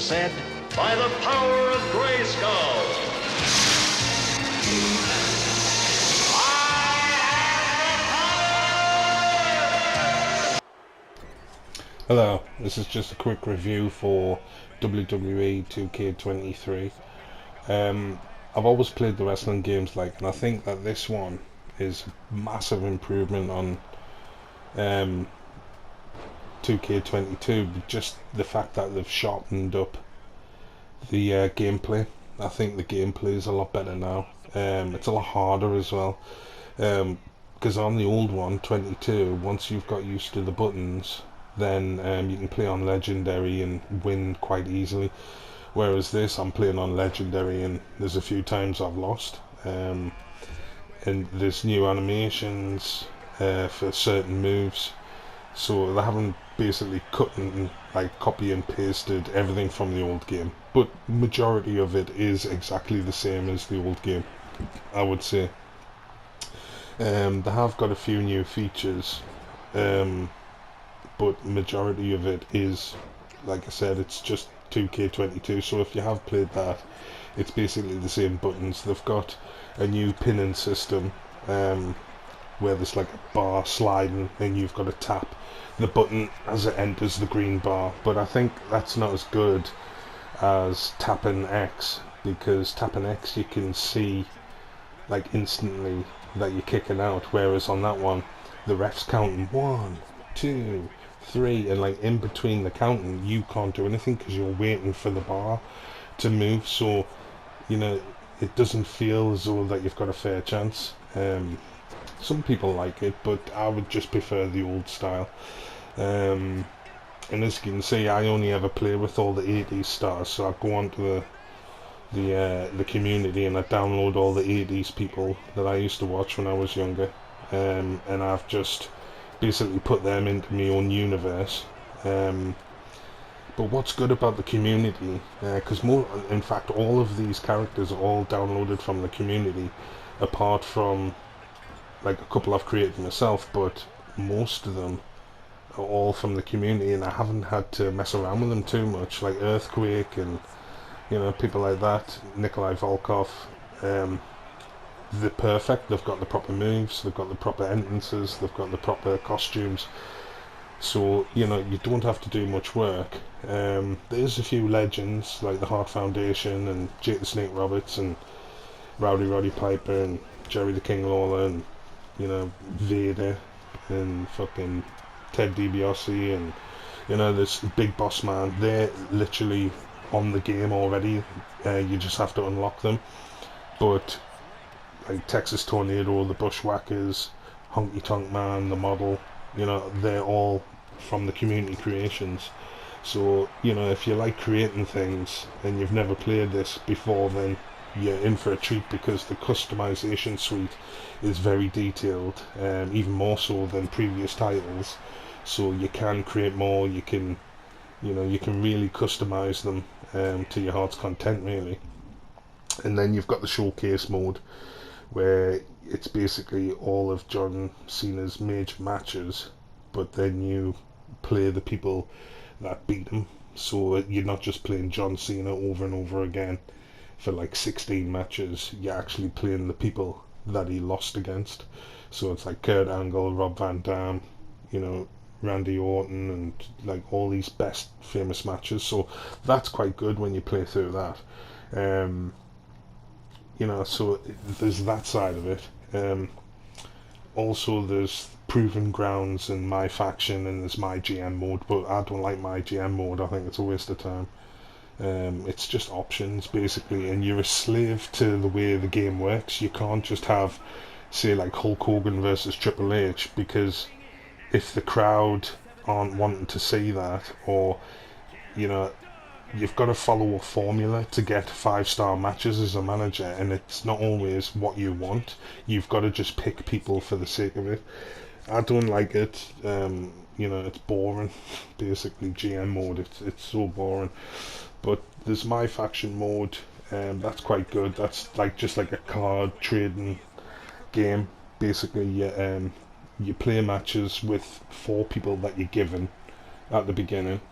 said, by the power of Grayskull. Hello, this is just a quick review for WWE 2K23. I've always played the wrestling games and I think that this one is a massive improvement on 2K22, but just the fact that they've sharpened up the gameplay. I think the gameplay is a lot better now. It's a lot harder as well, because on the old one, 22, once you've got used to the buttons, then you can play on legendary and win quite easily, whereas this, I'm playing on legendary and there's a few times I've lost, and there's new animations for certain moves, so they haven't basically cut and copy and pasted everything from the old game, but majority of it is exactly the same as the old game, I would say. They have got a few new features, but majority of it is, like I said, it's just 2K22, so if you have played that, it's basically the same buttons. They've got a new pinning system, where there's like a bar sliding and you've got to tap the button as it enters the green bar, but I think that's not as good as tapping X, because tapping X you can see instantly that you're kicking out, whereas on that one the ref's counting 1, 2, 3, and in between the counting you can't do anything because you're waiting for the bar to move, so it doesn't feel as though that you've got a fair chance. Some people like it, but I would just prefer the old style. And as you can see, I only ever play with all the 80s stars, so I go onto the community and I download all the 80s people that I used to watch when I was younger, and I've just basically put them into my own universe. But what's good about the community, because in fact all of these characters are all downloaded from the community, apart from a couple I've created myself, but most of them are all from the community, and I haven't had to mess around with them too much, like Earthquake and people like that, Nikolai Volkov. They're perfect. They've got the proper moves, they've got the proper entrances, they've got the proper costumes, so you don't have to do much work. There's a few legends like the Hart Foundation and Jake the Snake Roberts and Roddy Piper and Jerry the King Lawler and Vader and fucking Ted DiBiase and this Big Boss Man. They're literally on the game already. You just have to unlock them. But Texas Tornado, the Bushwhackers, Honky Tonk Man, the Model, they're all from the community creations. So if you like creating things and you've never played this before, then you're in for a treat, because the customization suite is very detailed, even more so than previous titles. So you can create more. You can you can really customize them to your heart's content, really. And then you've got the showcase mode, where it's basically all of John Cena's major matches, but then you play the people that beat him. So you're not just playing John Cena over and over again for 16 matches. You're actually playing the people that he lost against. So it's like Kurt Angle, Rob Van Dam, Randy Orton, and all these best famous matches. So that's quite good when you play through that. So there's that side of it. Also there's Proven Grounds and My Faction, and there's My GM mode, but I don't like My GM mode. I think it's a waste of time. It's just options basically, and you're a slave to the way the game works. You can't just have, say, Hulk Hogan versus Triple H, because if the crowd aren't wanting to see that, or you've got to follow a formula to get 5-star matches as a manager, and it's not always what you want. You've got to just pick people for the sake of it. I don't like it. It's boring. Basically, GM mode. It's so boring. But there's My Faction mode. That's quite good. That's just like a card trading game. Basically, you play matches with 4 people that you're given at the beginning,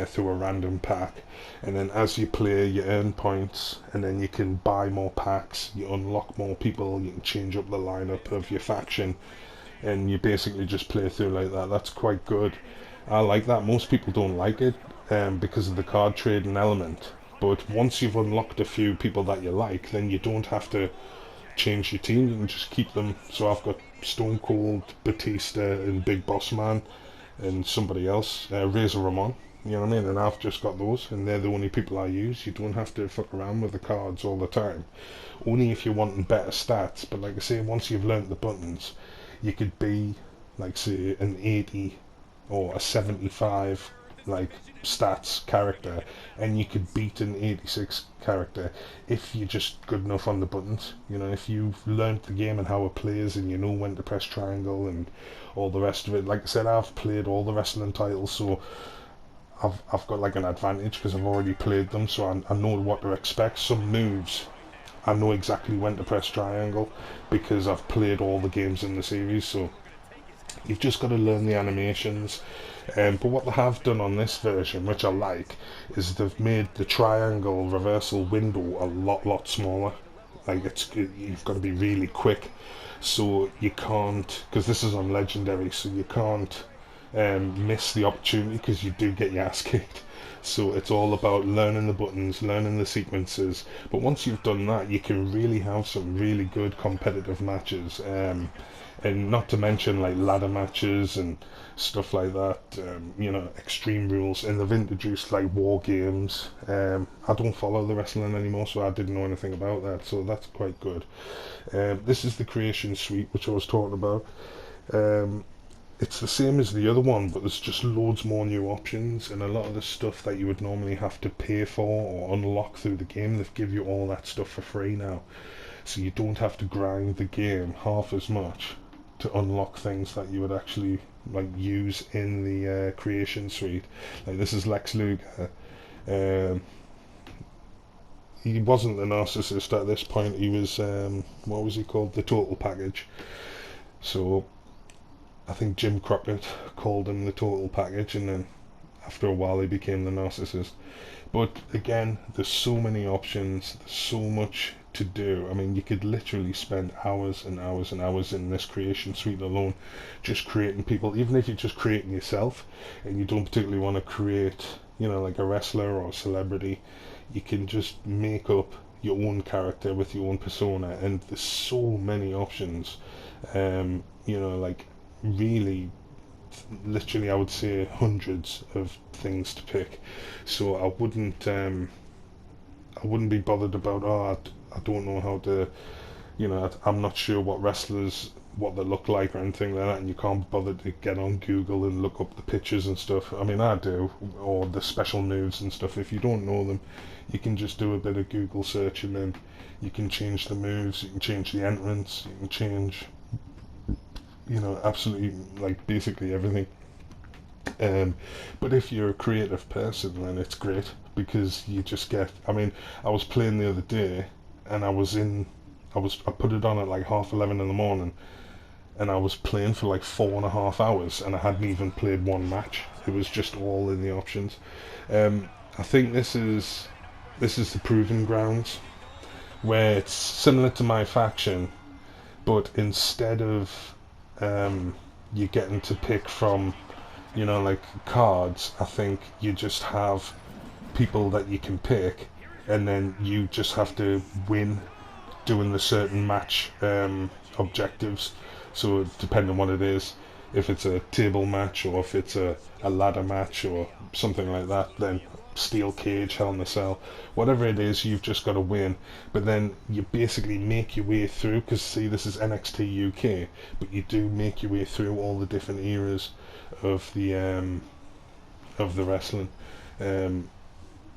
through a random pack, and then as you play you earn points, and then you can buy more packs, you unlock more people, you can change up the lineup of your faction, and you basically just play through like that. That's quite good. I like that. Most people don't like it because of the card trading element, but once you've unlocked a few people that you like, then you don't have to change your team, you can just keep them. So I've got Stone Cold, Batista and Big Boss Man and somebody else, Razor Ramon, you know what I mean, and I've just got those, and they're the only people I use. You don't have to fuck around with the cards all the time, only if you're wanting better stats. But like I say, once you've learnt the buttons, you could be like, say, an 80 or a 75 like stats character, and you could beat an 86 character if you're just good enough on the buttons. You know, if you've learnt the game and how it plays, and you know when to press triangle and all the rest of it. Like I said, I've played all the wrestling titles, so I've got like an advantage because I've already played them, so I know what to expect. Some moves I know exactly when to press triangle because I've played all the games in the series, so you've just got to learn the animations. But what they have done on this version, which I like, is they've made the triangle reversal window a lot smaller. Like, you've got to be really quick, so you can't, because this is on legendary, so you can't miss the opportunity, because you do get your ass kicked. So it's all about learning the buttons, learning the sequences. But once you've done that, you can really have some really good competitive matches. And not to mention like ladder matches and stuff like that, you know, extreme rules. And they've introduced like war games. I don't follow the wrestling anymore, so I didn't know anything about that, so that's quite good. This is the creation suite which I was talking about. It's the same as the other one, but there's just loads more new options, and a lot of the stuff that you would normally have to pay for or unlock through the game, they've give you all that stuff for free now, so you don't have to grind the game half as much to unlock things that you would actually like use in the creation suite. Like, this is Lex Luger. He wasn't the narcissist at this point, he was what was he called, the total package. So I think Jim Crockett called him the total package, and then after a while he became the narcissist. But again, there's so many options, there's so much to do. I mean, you could literally spend hours and hours and hours in this creation suite alone, just creating people. Even if you're just creating yourself and you don't particularly want to create, you know, like a wrestler or a celebrity, you can just make up your own character with your own persona, and there's so many options. You know, like, really, literally, I would say hundreds of things to pick. So I wouldn't be bothered about, I don't know how to, you know, I'm not sure what wrestlers, what they look like or anything like that, and you can't bother to get on Google and look up the pictures and stuff. I mean, I do, or the special moves and stuff. If you don't know them, you can just do a bit of Google search, and then you can change the moves, you can change the entrance, you can change, you know, absolutely, like, basically everything. But if you're a creative person, then it's great, because you just get, I mean, I was playing the other day, and I put it on at like 11:30 in the morning, and I was playing for like 4.5 hours, and I hadn't even played one match. It was just all in the options. I think this is the proving grounds, where it's similar to my faction, but instead of you getting to pick from, you know, like cards, I think you just have people that you can pick, and then you just have to win doing the certain match objectives. So depending on what it is, if it's a table match or if it's a ladder match or something like that, then steel cage, hell in a cell, whatever it is, you've just got to win. But then you basically make your way through, because see, this is NXT UK, but you do make your way through all the different eras of the wrestling.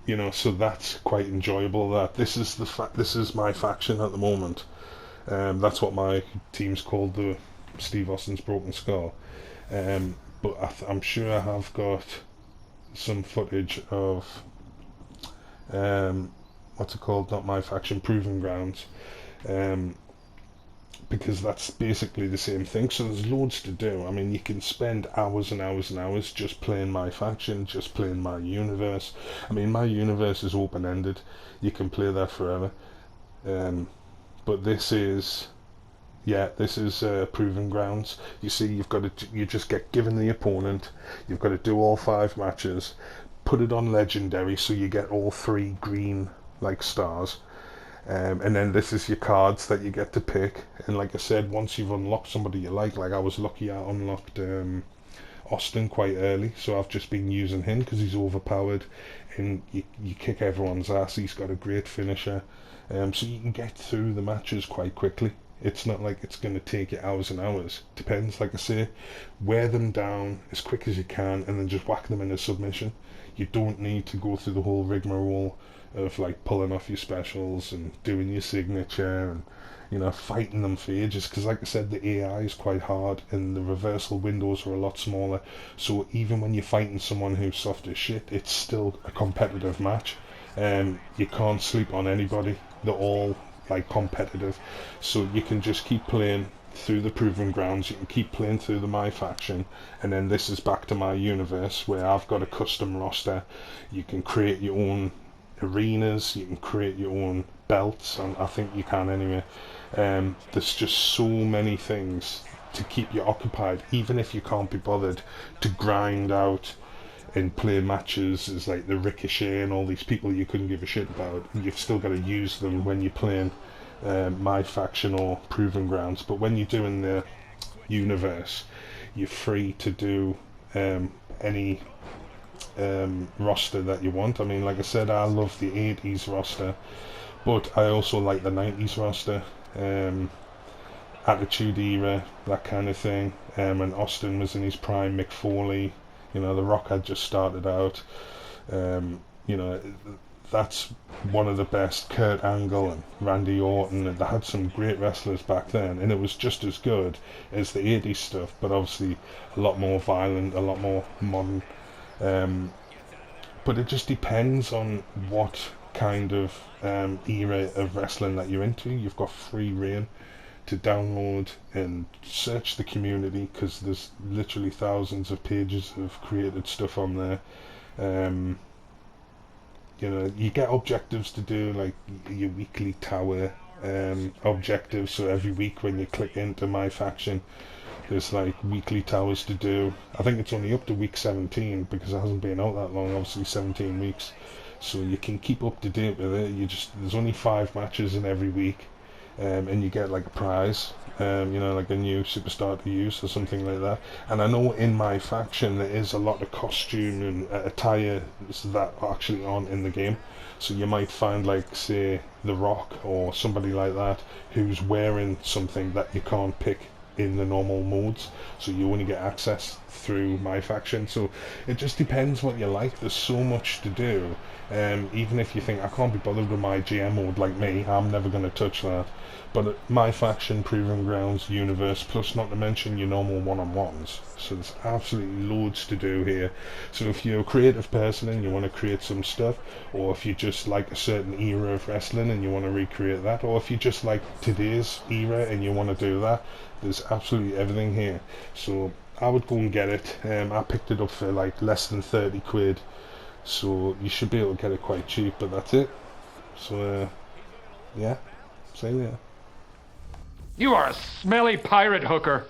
You know, so that's quite enjoyable. That this is my faction at the moment. That's what my team's called, the Steve Austin's Broken Skull. But I'm sure I have got some footage of what's it called? Not my faction, Proving Grounds. because that's basically the same thing. So there's loads to do. I mean, you can spend hours and hours and hours just playing my faction, just playing my universe. I mean, my universe is open-ended. You can play that forever. But this is, yeah, this is Proving Grounds. You see, you just get given the opponent. You've got to do all 5 matches, put it on Legendary, so you get all 3 green like stars. And then this is your cards that you get to pick. And like I said, once you've unlocked somebody you like I was lucky I unlocked Austin quite early, so I've just been using him because he's overpowered and you kick everyone's ass. He's got a great finisher, so you can get through the matches quite quickly. It's not like it's going to take you hours and hours. Depends, like I say, wear them down as quick as you can and then just whack them in a submission. You don't need to go through the whole rigmarole of like pulling off your specials and doing your signature and, you know, fighting them for ages, because like I said, the AI is quite hard and the reversal windows are a lot smaller, so even when you're fighting someone who's soft as shit, it's still a competitive match. You can't sleep on anybody, they're all like competitive, so you can just keep playing through the Proving Grounds, you can keep playing through the My Faction, and then this is back to my universe where I've got a custom roster. You can create your own arenas, you can create your own belts, and I think you can anyway. There's just so many things to keep you occupied, even if you can't be bothered to grind out and play matches as like the Ricochet and all these people you couldn't give a shit about. You've still got to use them when you're playing My Faction or Proving Grounds. But when you're doing the universe, you're free to do any roster that you want. I mean, like I said, I love the 80s roster, but I also like the 90s roster, Attitude Era, that kind of thing. When Austin was in his prime, Mick Foley, you know, The Rock had just started out. You know, that's one of the best. Kurt Angle and Randy Orton, and they had some great wrestlers back then, and it was just as good as the 80s stuff, but obviously a lot more violent, a lot more modern. But it just depends on what kind of era of wrestling that you're into. You've got free reign to download and search the community, because there's literally thousands of pages of created stuff on there. You know, you get objectives to do, like your weekly tower objectives. So every week when you click into My Faction, there's like weekly towers to do. I think it's only up to week 17 because it hasn't been out that long, obviously 17 weeks. So you can keep up to date with it. There's only 5 matches in every week, and you get like a prize, you know, like a new superstar to use or something like that. And I know in My Faction there is a lot of costume and attire that actually aren't in the game. So you might find, like, say, The Rock or somebody like that who's wearing something that you can't pick in the normal modes, so you only get access through My Faction. So it just depends what you like. There's so much to do. Even if you think, I can't be bothered with my GM mode, like me, I'm never going to touch that. But My Faction, Proving Grounds, Universe, plus not to mention your normal one-on-ones. So there's absolutely loads to do here. So if you're a creative person and you want to create some stuff, or if you just like a certain era of wrestling and you want to recreate that, or if you just like today's era and you want to do that, there's absolutely everything here. So I would go and get it. I picked it up for like less than 30 quid. So you should be able to get it quite cheap, but that's it. So, yeah, see ya. You are a smelly pirate hooker.